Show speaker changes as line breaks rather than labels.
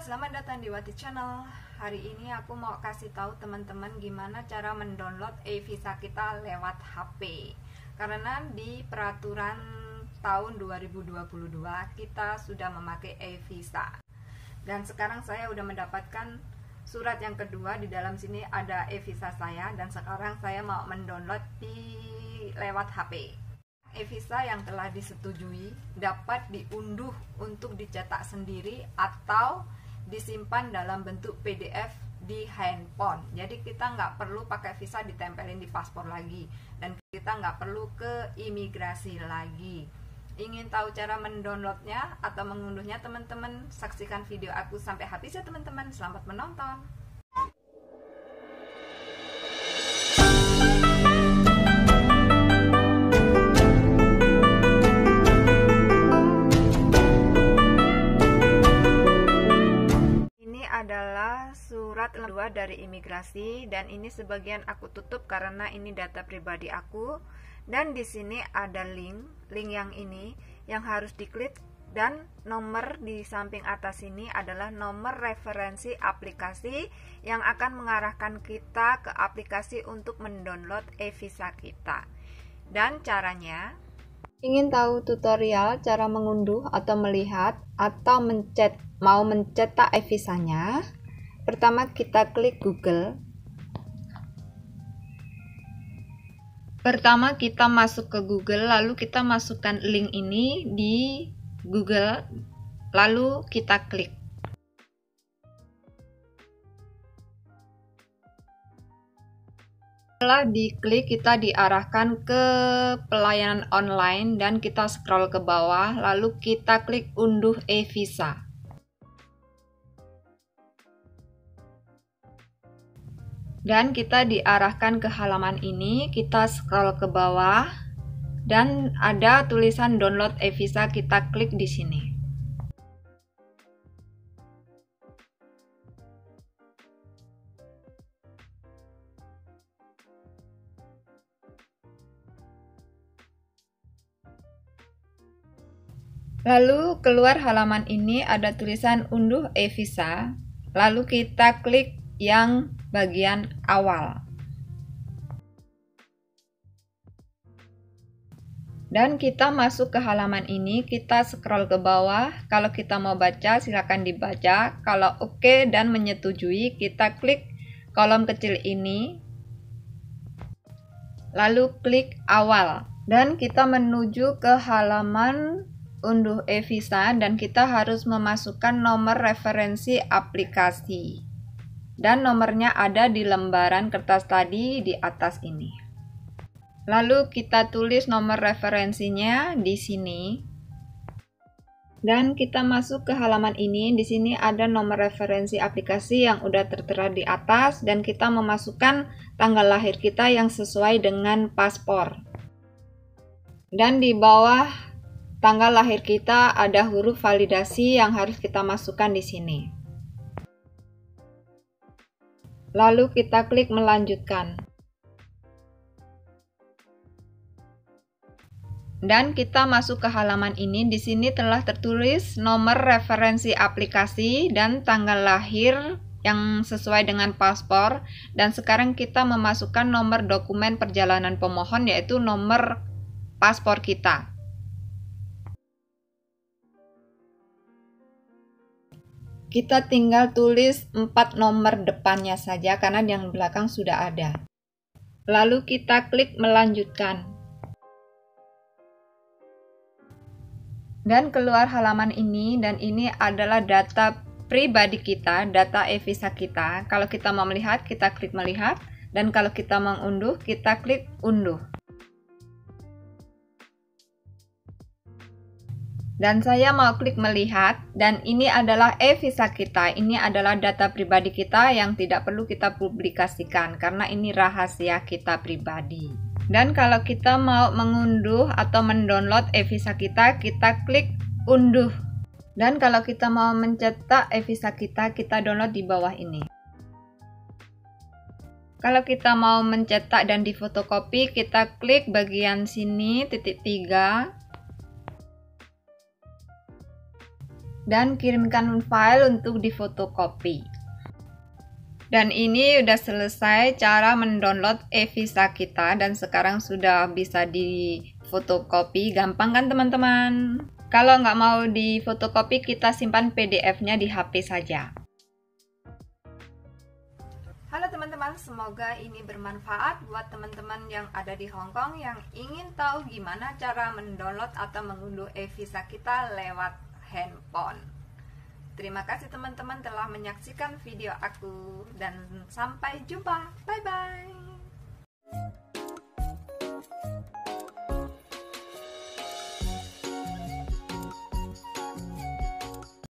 selamat datang di Wati Channel. Hari ini aku mau kasih tahu teman-teman gimana cara mendownload e-visa kita lewat HP. Karena di peraturan tahun 2022 kita sudah memakai e-visa. Dan sekarang saya udah mendapatkan surat yang kedua, di dalam sini ada e-visa saya, dan sekarang saya mau mendownload lewat HP. E-visa yang telah disetujui dapat diunduh untuk dicetak sendiri atau disimpan dalam bentuk PDF di handphone. Jadi kita nggak perlu pakai visa ditempelin di paspor lagi, dan kita nggak perlu ke imigrasi lagi. Ingin tahu cara mendownloadnya atau mengunduhnya, teman-teman saksikan video aku sampai habis ya teman-teman. Selamat menonton. Adalah surat kedua dari imigrasi, dan ini sebagian aku tutup karena ini data pribadi aku. Dan di sini ada link yang ini yang harus diklik, dan nomor di samping atas ini adalah nomor referensi aplikasi yang akan mengarahkan kita ke aplikasi untuk mendownload e-visa kita. Dan caranya, ingin tahu tutorial cara mengunduh atau melihat atau mau mencetak e-visanya? Pertama kita klik Google. Pertama kita masuk ke Google, lalu kita masukkan link ini di Google, lalu kita klik. Setelah diklik, kita diarahkan ke pelayanan online dan kita scroll ke bawah, lalu kita klik unduh e-visa. Dan kita diarahkan ke halaman ini, kita scroll ke bawah dan ada tulisan download e-visa, kita klik di sini. Lalu keluar halaman ini ada tulisan unduh e-visa, lalu kita klik yang bagian awal. Dan kita masuk ke halaman ini, kita scroll ke bawah. Kalau kita mau baca silakan dibaca. Kalau oke dan menyetujui, kita klik kolom kecil ini. Lalu klik awal. Dan kita menuju ke halaman unduh e-visa, dan kita harus memasukkan nomor referensi aplikasi. Dan nomornya ada di lembaran kertas tadi di atas ini. Lalu kita tulis nomor referensinya di sini. Dan kita masuk ke halaman ini. Di sini ada nomor referensi aplikasi yang udah tertera di atas, dan kita memasukkan tanggal lahir kita yang sesuai dengan paspor. Dan di bawah tanggal lahir kita ada huruf validasi yang harus kita masukkan di sini. Lalu kita klik melanjutkan. Dan kita masuk ke halaman ini. Di sini telah tertulis nomor referensi aplikasi dan tanggal lahir yang sesuai dengan paspor. Dan sekarang kita memasukkan nomor dokumen perjalanan pemohon, yaitu nomor paspor kita. Kita tinggal tulis 4 nomor depannya saja karena yang belakang sudah ada. Lalu kita klik melanjutkan. Dan keluar halaman ini, dan ini adalah data pribadi kita, data e-visa kita. Kalau kita mau melihat, kita klik melihat, dan kalau kita mau unduh, kita klik unduh. Dan saya mau klik melihat, dan ini adalah e-visa kita. Ini adalah data pribadi kita yang tidak perlu kita publikasikan karena ini rahasia kita pribadi. Dan kalau kita mau mengunduh atau mendownload e-visa kita, kita klik unduh. Dan kalau kita mau mencetak e-visa kita download di bawah ini. Kalau kita mau mencetak dan difotokopi, kita klik bagian sini titik 3. dan kirimkan file untuk difotokopi. Dan ini udah selesai cara mendownload e-visa kita dan sekarang sudah bisa difotokopi. Gampang kan teman-teman? Kalau nggak mau difotokopi, kita simpan PDF-nya di HP saja. Halo teman-teman, semoga ini bermanfaat buat teman-teman yang ada di Hong Kong yang ingin tahu gimana cara mendownload atau mengunduh e-visa kita lewat handphone. Terima kasih teman-teman telah menyaksikan video aku dan sampai jumpa. Bye-bye.